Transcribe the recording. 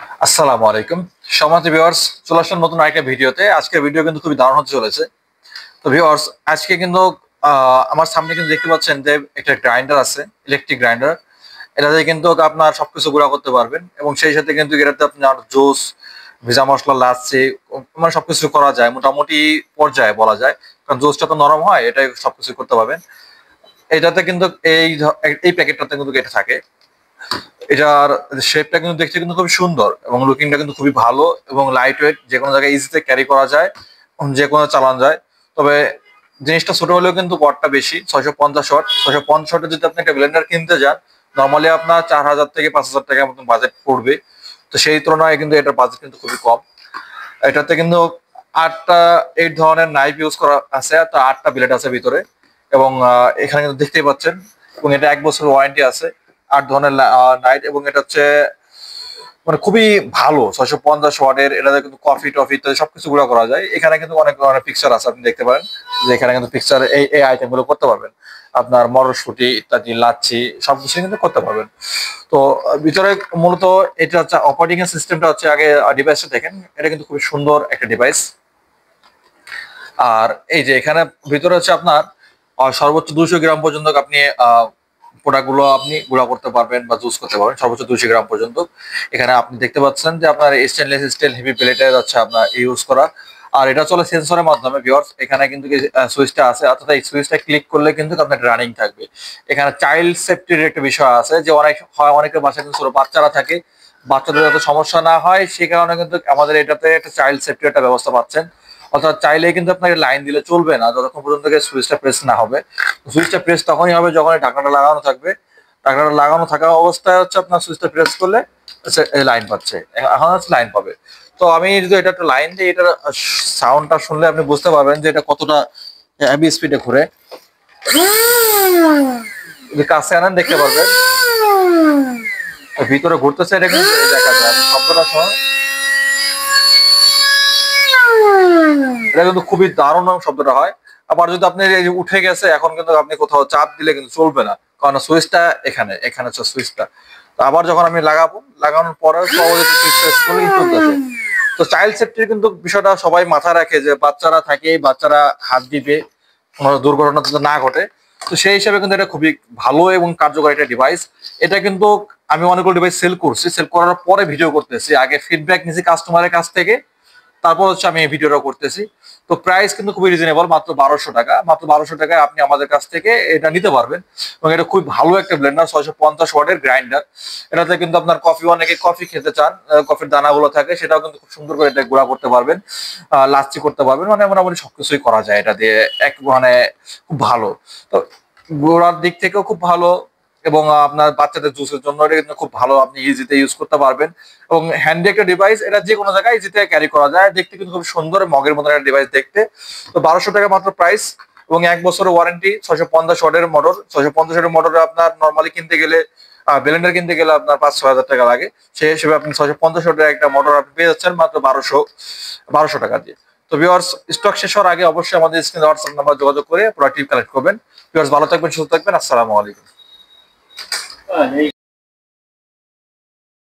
আসসালামু আলাইকুম সম্মানিত ভিউয়ার্স, চলে আসলাম নতুন আরেকটা ভিডিওতে। আজকের ভিডিও কিন্তু খুবই দারুণ হতে চলেছে। তো ভিউয়ার্স, আজকে কিন্তু আমার সামনে কিন্তু দেখতে পাচ্ছেন যে একটা গ্রাইন্ডার আছে, ইলেকট্রিক গ্রাইন্ডার। এটাতে কিন্তু আপনার সবকিছু গুঁড়া করতে পারবেন এবং সেই সাথে কিন্তু এটাতে আপনার জুস, ভেজা মশলা, লাচ্ছি মানে সবকিছু করা যায় মোটামুটি পর্যায়ে বলা যায়। কারণ জুসটা তো নরম হয়, এটাই সবকিছু করতে পারবেন। এটাতে কিন্তু এই প্যাকেটটাতে কিন্তু এটা থাকে। এটার শেপটা কিন্তু দেখতে কিন্তু খুবই সুন্দর এবং লুকিংটা কিন্তু খুবই ভালো এবং লাইট ওয়েট, যে কোনো জায়গায় ইজিতে ক্যারি করা যায়, যে কোনো চালানো যায়। তবে জিনিসটা ছোট হলেও কিন্তু ওয়াটটা বেশি, 650 ওয়াট। 650 ওয়াটে যদি আপনি একটা ব্লেন্ডার কিনতে যান, নর্মালি আপনার 4000 থেকে 5000 টাকার মতন বাজেট পড়বে। তো সেই তুলনায় কিন্তু এটার বাজেট কিন্তু খুবই কম। এটাতে কিন্তু আটটা 8 ধরনের নাইফ ইউজ করা আছে, তো 8টা ব্লেড আছে ভিতরে। এবং এখানে কিন্তু দেখতেই পাচ্ছেন, এবং এটা 1 বছর ওয়ারেন্টি আছে। 8 ধরনের নাইট, এবং এটা হচ্ছে মানে খুবই ভালো। 650 ওয়াটের, এটাতে কিন্তু কফি টফি ইত্যাদি সবকিছু গুঁড়া করা যায়। এখানে কিন্তু অনেক ধরনের পিকচার আছে, আপনি দেখতে পারেন যে এখানে কিন্তু পিকচার এই এই আইটেম গুলো করতে পারবেন। আপনার মটরশুঁটি ইত্যাদি, লাচ্ছি সবকিছু কিন্তু করতে পারবেন। তো ভিতরে মূলত এটা হচ্ছে অপারেটিং এর সিস্টেমটা হচ্ছে, আগে ডিভাইসটা দেখেন, এটা কিন্তু খুবই সুন্দর একটা ডিভাইস। আর এই যে এখানে ভিতরে হচ্ছে আপনার সর্বোচ্চ 200 গ্রাম পর্যন্ত আপনি প্রোডাক্ট গুলো আপনি গুঁড়া করতে পারবেন বা জুস করতে পারবেন, সর্বোচ্চ 200 গ্রাম পর্যন্ত। এখানে আপনি দেখতে পাচ্ছেন যে আপনার স্টেনলেস স্টিল হেভি প্লেটের হচ্ছে আপনার ইউজ করা। আর এটা চলে সেন্সরের মাধ্যমে ভিউয়ার্স। এখানে কিন্তু সুইচটা আছে, অর্থাৎ এই সুইচটা ক্লিক করলে কিন্তু আপনার রানিং থাকবে। এখানে চাইল্ড সেফটির একটা বিষয় আছে, যে অনেক হয় অনেকের বাসায় কিন্তু ছোট বাচ্চারা থাকে, বাচ্চাদের যাতে সমস্যা না হয় সেই কারণে কিন্তু আমাদের এটাতে একটা চাইল্ড সেফটির একটা ব্যবস্থা পাচ্ছেন। অর্থাৎ চাইলেই কিন্তু আপনাকে লাইন দিলে চলবে না যতক্ষণ পর্যন্ত সুইচটা প্রেস না হবে। সুইচটা প্রেস তখনই হবে যখন এই ঢাকনাটা লাগানো থাকবে। ঢাকনাটা লাগানো থাকা অবস্থায় হচ্ছে আপনার সুইচটা প্রেস করলে লাইন পাচ্ছে, এখন হচ্ছে লাইন পাবে। তো আমি যদি এটা একটা লাইন দিই, এটার সাউন্ডটা শুনলে আপনি বুঝতে পারবেন যে এটা কতটা হেভি স্পিডে ঘুরে। যদি কাছে আনেন দেখতে পারবেন ভিতরে ঘুরতেছে, এটা কিন্তু দেখা যায় শব্দটা শোনা। এটা কিন্তু খুবই দারুণ শব্দটা হয়। আবার যদি আপনি এই যে উঠে গেছে, এখন কিন্তু আপনি কোথাও চাপ দিলে কিন্তু চলবে না, কারণ সুইচটা এখানে এখানে হচ্ছে সুইচটা। তো আবার যখন আমি লাগাবো, লাগানোর পরে পরবর্তীতে সুইচ প্রেস করলে কিন্তু চলতেছে। তো চাইল্ড সেফটির কিন্তু বিষয়টা সবাই মাথায় রাখে, যে বাচ্চারা থাকে, বাচ্চারা হাত দিবে, কোনো দুর্ঘটনা যাতে না ঘটে। তো সেই হিসাবে কিন্তু এটা খুবই ভালো এবং কার্যকরী একটা ডিভাইস। এটা কিন্তু আমি অনেকগুলো ডিভাইস সেল করছি, সেল করার পরে ভিডিও করতেছি, আগে ফিডব্যাক নিয়েছি কাস্টমারের কাছ থেকে, তারপর হচ্ছে আমি এই ভিডিওটা করতেছি। তো প্রাইস কিন্তু খুবই রিজনেবল, মাত্র 1200 টাকা। মাত্র 1200 টাকায় আপনি আমাদের কাছ থেকে এটা নিতে পারবেন। এবং এটা খুব ভালো একটা ব্লেন্ডার, 650 ওয়াটের গ্রাইন্ডার। এটাতে কিন্তু আপনার কফি, অনেকে কফি খেতে চান, কফির দানাগুলো থাকে, সেটাও কিন্তু খুব সুন্দর করে এটা গুঁড়া করতে পারবেন। লাচ্ছি করতে পারবেন, মানে মোটামুটি সবকিছুই করা যায় এটা দিয়ে। মানে খুব ভালো। তো গোড়ার দিক থেকেও খুব ভালো, এবং আপনার বাচ্চাদের জুসের জন্য এটা কিন্তু খুব ভালো, আপনি ইজিতে ইউজ করতে পারবেন। এবং হ্যান্ডি একটা ডিভাইস, এটা যে কোনো জায়গায় ইজিতে ক্যারি করা যায়, দেখতে কিন্তু খুব সুন্দর, মগের মতো একটা ডিভাইস দেখতে। তো 1200 টাকা মাত্র প্রাইস, এবং 1 বছরের ওয়ারেন্টি। 650 ওয়াটের মোটর, 650 ওয়াটের মোটরে আপনার নর্মালি কিনতে গেলে, ব্লেন্ডার কিনতে গেলে আপনার 5-6 হাজার টাকা লাগে। সেই হিসেবে আপনি 650 ওয়াটের একটা মোটর আপনি পেয়ে যাচ্ছেন মাত্র 1200 টাকা দিয়ে। তো ভিউয়ার্স, স্টক শেষ হওয়ার আগে অবশ্যই আমাদের স্ক্রিনে হোয়াটসঅ্যাপ নাম্বার যোগাযোগ করে প্রোডাক্টটি কালেক্ট করবেন। ভিউয়ার্স, ভালো থাকবেন, সুস্থ থাকবেন। আসসালামু আলাইকুম।